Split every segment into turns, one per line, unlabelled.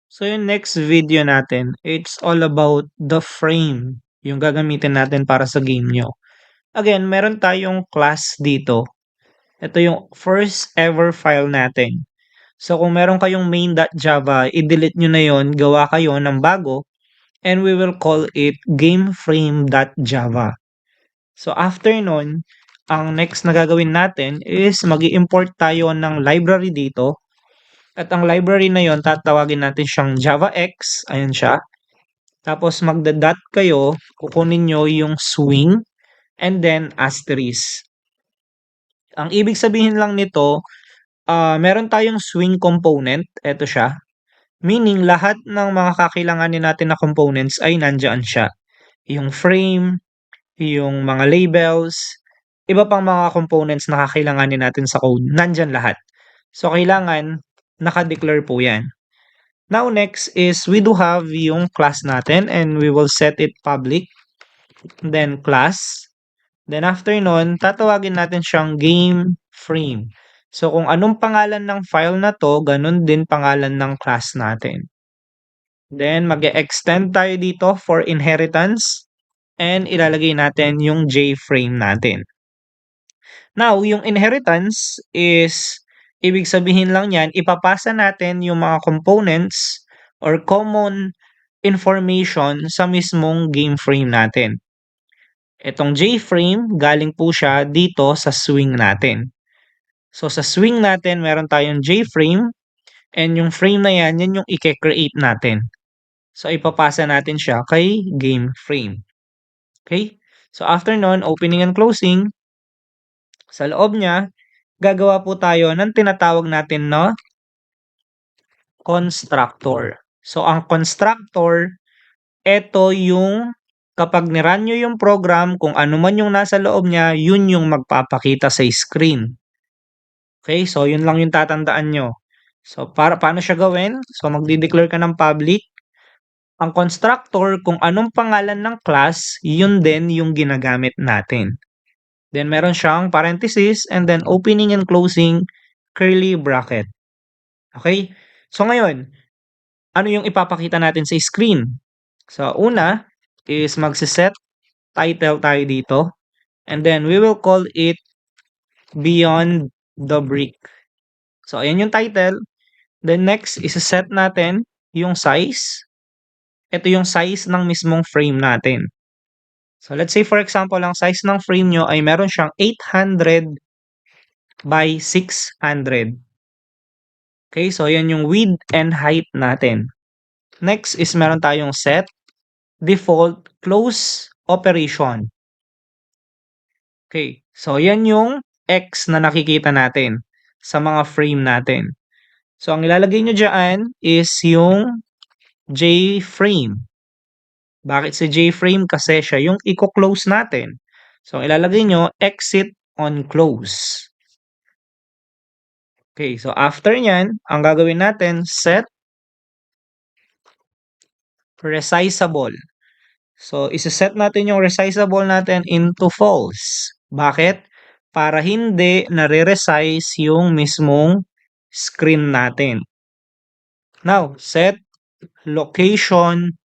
So yung next video natin, it's all about the frame, yung gagamitin natin para sa game nyo. Again, meron tayong class dito. Ito yung first ever file natin. So kung meron kayong main.java, i-delete nyo na yon, gawa kayo ng bago, and we will call it gameframe.java. So after nun, ang next na gagawin natin is mag-import tayo ng library dito. At ang library na yon, tatawagin natin siyang JavaX. Ayan siya. Tapos magda-dot kayo, kukunin nyo yung swing and then asterisk. Ang ibig sabihin lang nito, meron tayong swing component. Ito siya. Meaning, lahat ng mga kakailanganin natin na components ay nandyan siya. Yung frame, yung mga labels, iba pang mga components na kakailanganin natin sa code, nandyan lahat. So, kailangan naka-declare po yan. Now, next is we do have yung class natin and we will set it public. Then, class. Then, after nun, tatawagin natin siyang game frame. So, kung anong pangalan ng file na to, ganun din pangalan ng class natin. Then, mag-extend tayo dito for inheritance and ilalagay natin yung JFrame natin. Now, yung inheritance is, ibig sabihin lang yan, ipapasa natin yung mga components or common information sa mismong game frame natin. Itong JFrame, galing po siya dito sa swing natin. So, sa swing natin, meron tayong JFrame and yung frame na yan, yan yung i-create natin. So, ipapasa natin siya kay game frame. Okay? So, after nun, opening and closing, sa loob niya, gagawa po tayo ng tinatawag natin na constructor. So, ang constructor, ito yung kapag nirun nyo yung program, kung ano man yung nasa loob niya, yun yung magpapakita sa screen. Okay? So, yun lang yung tatandaan nyo. So, paano siya gawin? So, magdi-declare ka ng public. Ang constructor, kung anong pangalan ng class, yun din yung ginagamit natin. Then, meron siyang parenthesis and then opening and closing curly bracket. Okay? So, ngayon, ano yung ipapakita natin sa screen? So, una is magsiset title tayo dito. And then, we will call it Beyond the Brick. So, ayan yung title. Then, next, isa-set natin yung size. Ito yung size ng mismong frame natin. So, let's say for example, ang size ng frame nyo ay meron siyang 800 by 600. Okay, so yan yung width and height natin. Next is meron tayong set, default, close, operation. Okay, so yan yung X na nakikita natin sa mga frame natin. So, ang ilalagay nyo dyan is yung JFrame. Bakit si JFrame? Kasi siya yung i-close natin. So, ilalagay nyo exit on close. Okay, so after nyan, ang gagawin natin, set resizable. So, isa-set natin yung resizable natin into false. Bakit? Para hindi nare-resize yung mismong screen natin. Now, set location,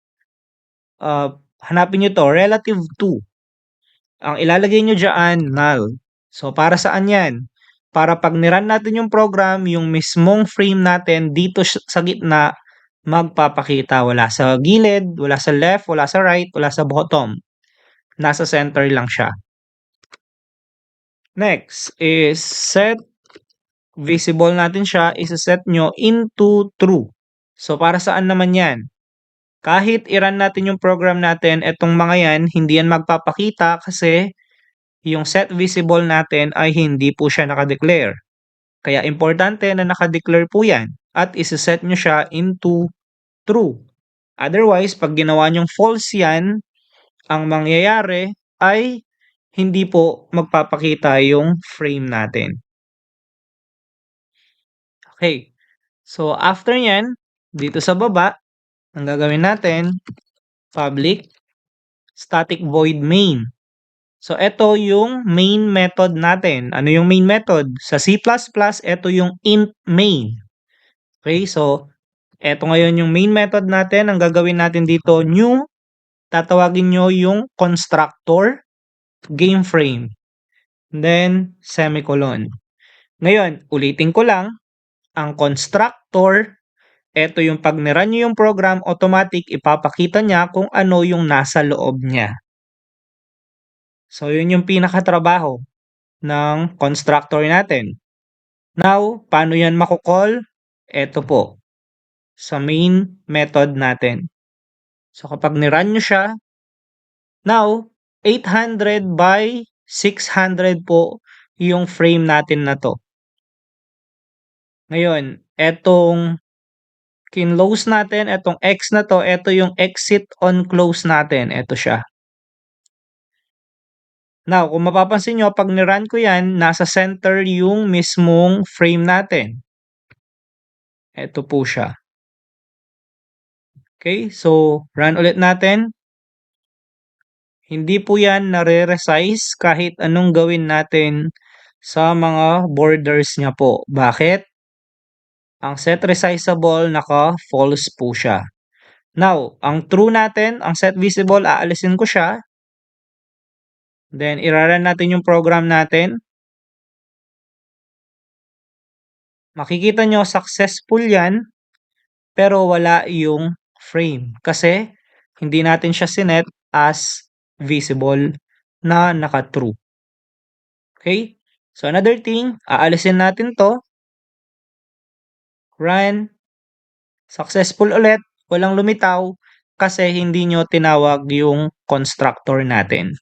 hanapin nyo to, relative to. Ang ilalagay nyo dyan, null. So, para saan yan? Para pag nirun natin yung program, yung mismong frame natin dito sa gitna, magpapakita. Wala sa gilid, wala sa left, wala sa right, wala sa bottom. Nasa center lang siya. Next is set visible natin siya, isa-set nyo into true. So, para saan naman yan? Kahit i-run natin yung program natin, etong mga yan, hindi yan magpapakita kasi yung set visible natin ay hindi po siya nakadeclare. Kaya importante na nakadeclare po yan at isa-set nyo siya into true. Otherwise, pag ginawa nyong false yan, ang mangyayari ay hindi po magpapakita yung frame natin. Okay. So, after yan, dito sa baba, ang gagawin natin, public static void main. So, ito yung main method natin. Ano yung main method? Sa C++, ito yung int main. Okay, so, Eto ngayon yung main method natin. Ang gagawin natin dito, new, tatawagin nyo yung constructor, game frame, then semicolon. Ngayon, ulitin ko lang, ang constructor, eto yung pag nirun nyo yung program, automatic ipapakita niya kung ano yung nasa loob niya. So, yun yung pinakatrabaho ng constructor natin. Now, paano yan makukall? Eto po, sa main method natin. So, kapag nirun nyo siya, now, 800 by 600 po yung frame natin na to. Ngayon, etong kinlose natin, etong X na to, eto yung exit on close natin. Eto siya. Now, kung mapapansin nyo, pag nirun ko yan, nasa center yung mismong frame natin. Eto po siya. Okay, so run ulit natin. Hindi po yan nare-resize kahit anong gawin natin sa mga borders niya po. Bakit? Ang set resizable naka-false po siya. Now, ang true natin, ang set visible, aalisin ko siya. Then, iraran natin yung program natin. Makikita nyo, successful yan, pero wala yung frame. Kasi, hindi natin siya sinet as visible na naka-true. Okay? So, another thing, aalisin natin to. Run. Successful ulit. Walang lumitaw kasi hindi nyo tinawag yung constructor natin.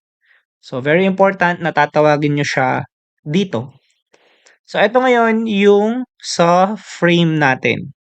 So, very important na tatawagin nyo siya dito. So, ito ngayon yung sa frame natin.